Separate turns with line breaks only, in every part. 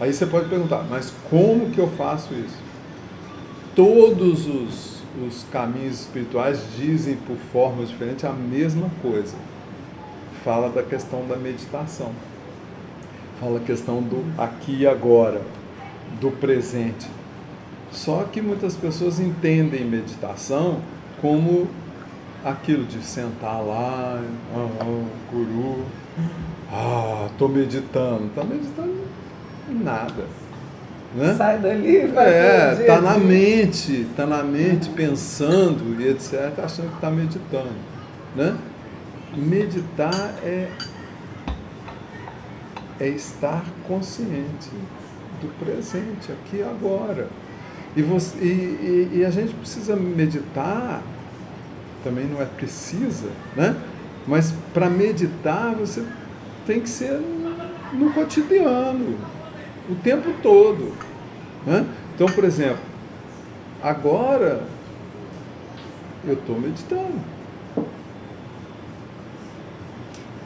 Aí você pode perguntar, mas como que eu faço isso? Todos os caminhos espirituais dizem por formas diferentes a mesma coisa. Fala da questão da meditação. Fala a questão do aqui e agora, do presente. Só que muitas pessoas entendem meditação como aquilo de sentar lá, guru, estou meditando. Está meditando nada. Né?
Sai dali, vai
tá na mente, pensando e etc, achando que está meditando. Né? Meditar é estar consciente do presente, aqui e agora. E a gente precisa meditar, também não é precisa, né? Mas para meditar você tem que ser no cotidiano, o tempo todo. Né? Então, por exemplo, agora eu estou meditando.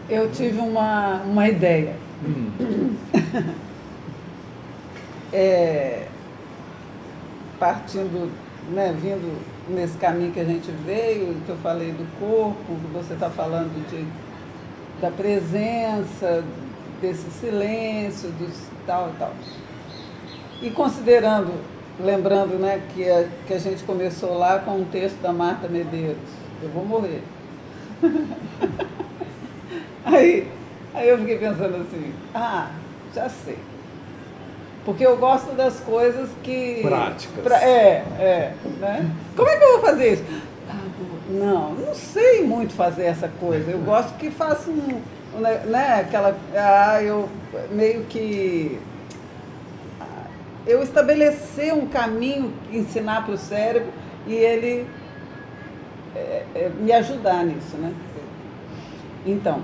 Eu tive uma ideia. Partindo, né, vindo nesse caminho que a gente veio, que eu falei do corpo, que você está falando da presença, desse silêncio, dos tal e tal. E considerando, lembrando, né, que a gente começou lá com um texto da Marta Medeiros, eu vou morrer. Aí eu fiquei pensando assim, já sei. Porque eu gosto das coisas que...
práticas.
Né? Como é que eu vou fazer isso? Não sei muito fazer essa coisa. Eu gosto que faça né, aquela... eu meio que... Eu estabelecer um caminho, ensinar para o cérebro e ele me ajudar nisso, né? Então,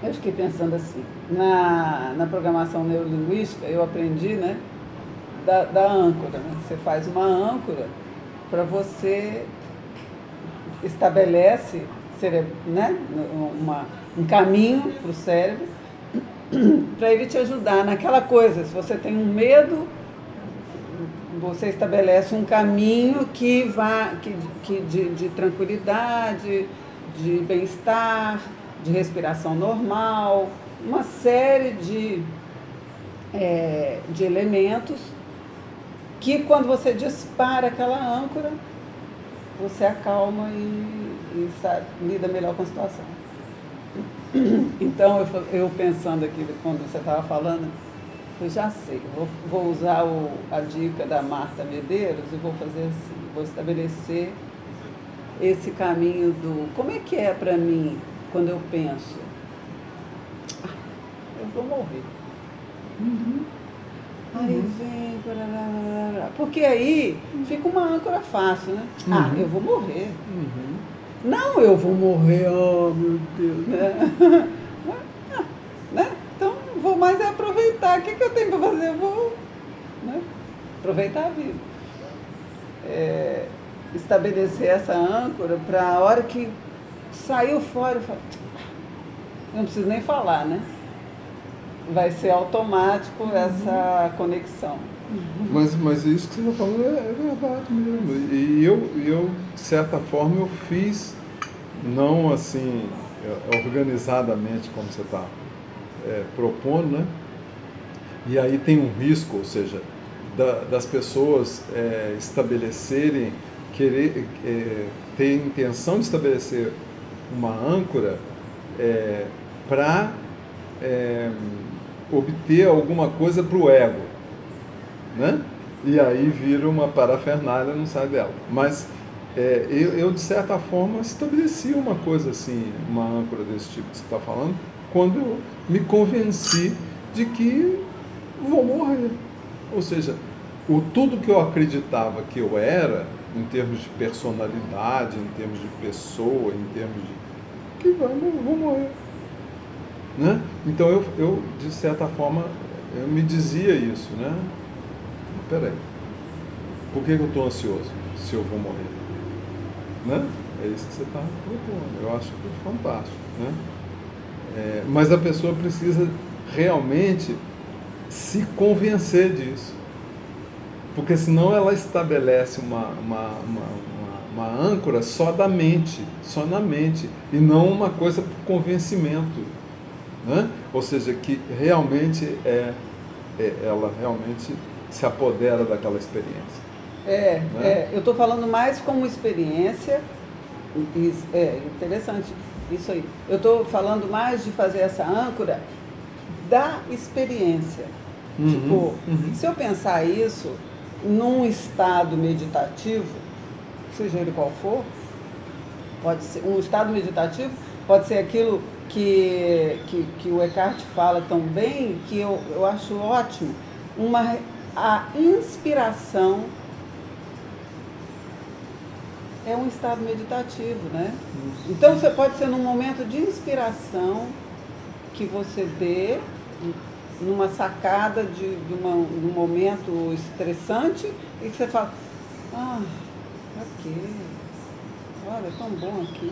eu fiquei pensando assim, na programação neurolinguística, eu aprendi, né, da âncora, né? Você faz uma âncora para você estabelece, né, um caminho para o cérebro para ele te ajudar naquela coisa. Se você tem um medo, você estabelece um caminho que de tranquilidade, de bem-estar, de respiração normal, uma série de elementos que, quando você dispara aquela âncora, você acalma e lida melhor com a situação. Então, eu pensando aqui, quando você estava falando, eu já sei, vou usar a dica da Marta Medeiros e vou fazer assim, vou estabelecer esse caminho do... Como é que é para mim, quando eu penso, eu vou morrer. Aí vem... Porque aí fica uma âncora fácil, né? Eu vou morrer. Não, eu vou morrer, oh meu Deus, né? Né? Então, vou mais aproveitar. O que eu tenho para fazer? Eu vou, né, aproveitar a vida. Estabelecer essa âncora para a hora que saiu fora, eu falo, não preciso nem falar, né? Vai ser automático essa conexão.
Mas isso que você está falando é verdade mesmo. E eu, de certa forma, eu fiz, não assim, organizadamente, como você está propondo, né? E aí tem um risco, ou seja, das pessoas estabelecerem, ter intenção de estabelecer uma âncora para obter alguma coisa para o ego. Né? E aí vira uma parafernália, não sai dela. Mas eu, de certa forma, estabeleci uma coisa assim, uma âncora desse tipo que você está falando, quando eu me convenci de que vou morrer. Ou seja, tudo que eu acreditava que eu era, em termos de personalidade, em termos de pessoa, em termos de... vou morrer. Né? Então eu, de certa forma, eu me dizia isso, né? Peraí, por que eu estou ansioso se eu vou morrer? Né? É isso que você está propondo. Eu acho que é fantástico. Né? Mas a pessoa precisa realmente se convencer disso. Porque senão ela estabelece uma âncora só da mente, só na mente, e não uma coisa por convencimento. Né? Ou seja, que realmente ela realmente se apodera daquela experiência. Né?
Eu estou falando mais como experiência, interessante isso aí. Eu estou falando mais de fazer essa âncora da experiência. Se eu pensar isso num estado meditativo, seja ele qual for, pode ser um estado meditativo, pode ser aquilo que o Eckhart fala tão bem, que eu acho ótimo, a inspiração é um estado meditativo, né? Então você pode ser num momento de inspiração que você dê, numa sacada de um momento estressante, e que você fala, pra quê? Olha, é tão bom aqui,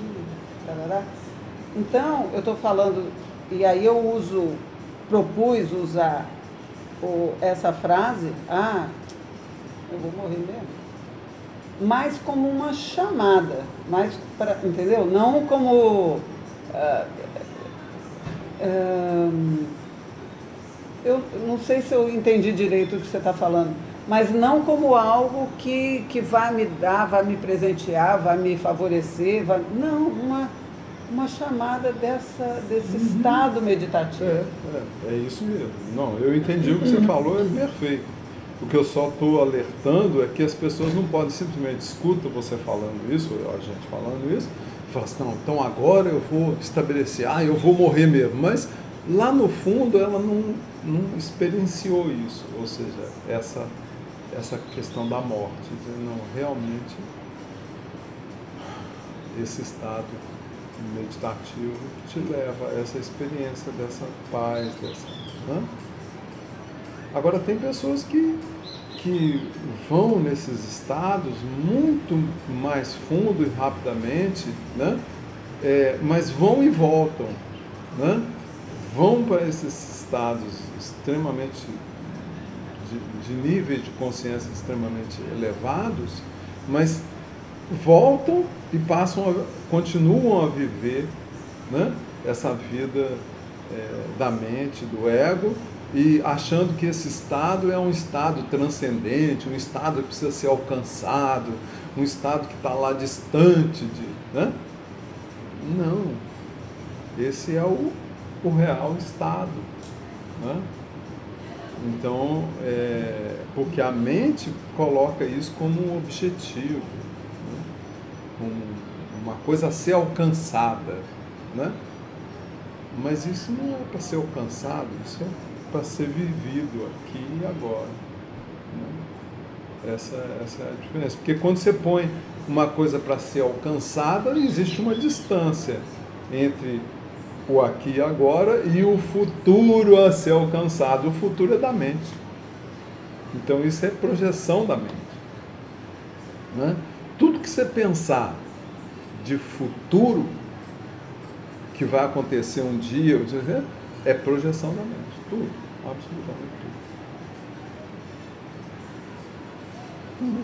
tarará. Então, eu estou falando, e aí eu propus usar essa frase, eu vou morrer mesmo, mais como uma chamada, entendeu? Não como... eu não sei se eu entendi direito o que você está falando, mas não como algo que vai me dar, vai me presentear, vai me favorecer, não, uma chamada desse estado meditativo.
É isso mesmo. Não, eu entendi o que você falou, é perfeito. O que eu só estou alertando é que as pessoas não podem simplesmente escutar você falando isso, a gente falando isso, e falar assim, não, então agora eu vou estabelecer, eu vou morrer mesmo. Mas lá no fundo ela não experienciou isso, ou seja, essa questão da morte. Dizer, não, realmente esse estado meditativo te leva a essa experiência dessa paz, né? Agora tem pessoas que vão nesses estados muito mais fundo e rapidamente, né? Mas vão e voltam, né? Vão para esses estados extremamente de níveis de consciência extremamente elevados, mas voltam e continuam a viver, né? Essa vida da mente, do ego, e achando que esse estado é um estado transcendente, um estado que precisa ser alcançado, um estado que está lá distante né? Não. Esse é o real estado. Né? Então, porque a mente coloca isso como um objetivo, né? Como uma coisa a ser alcançada. Né? Mas isso não é para ser alcançado, isso é para ser vivido aqui e agora. Né? Essa é a diferença. Porque quando você põe uma coisa para ser alcançada, existe uma distância entre o aqui e agora e o futuro a ser alcançado. O futuro é da mente. Então isso é projeção da mente. Né? Tudo que você pensar de futuro, que vai acontecer um dia, é projeção da mente. Tudo, absolutamente tudo.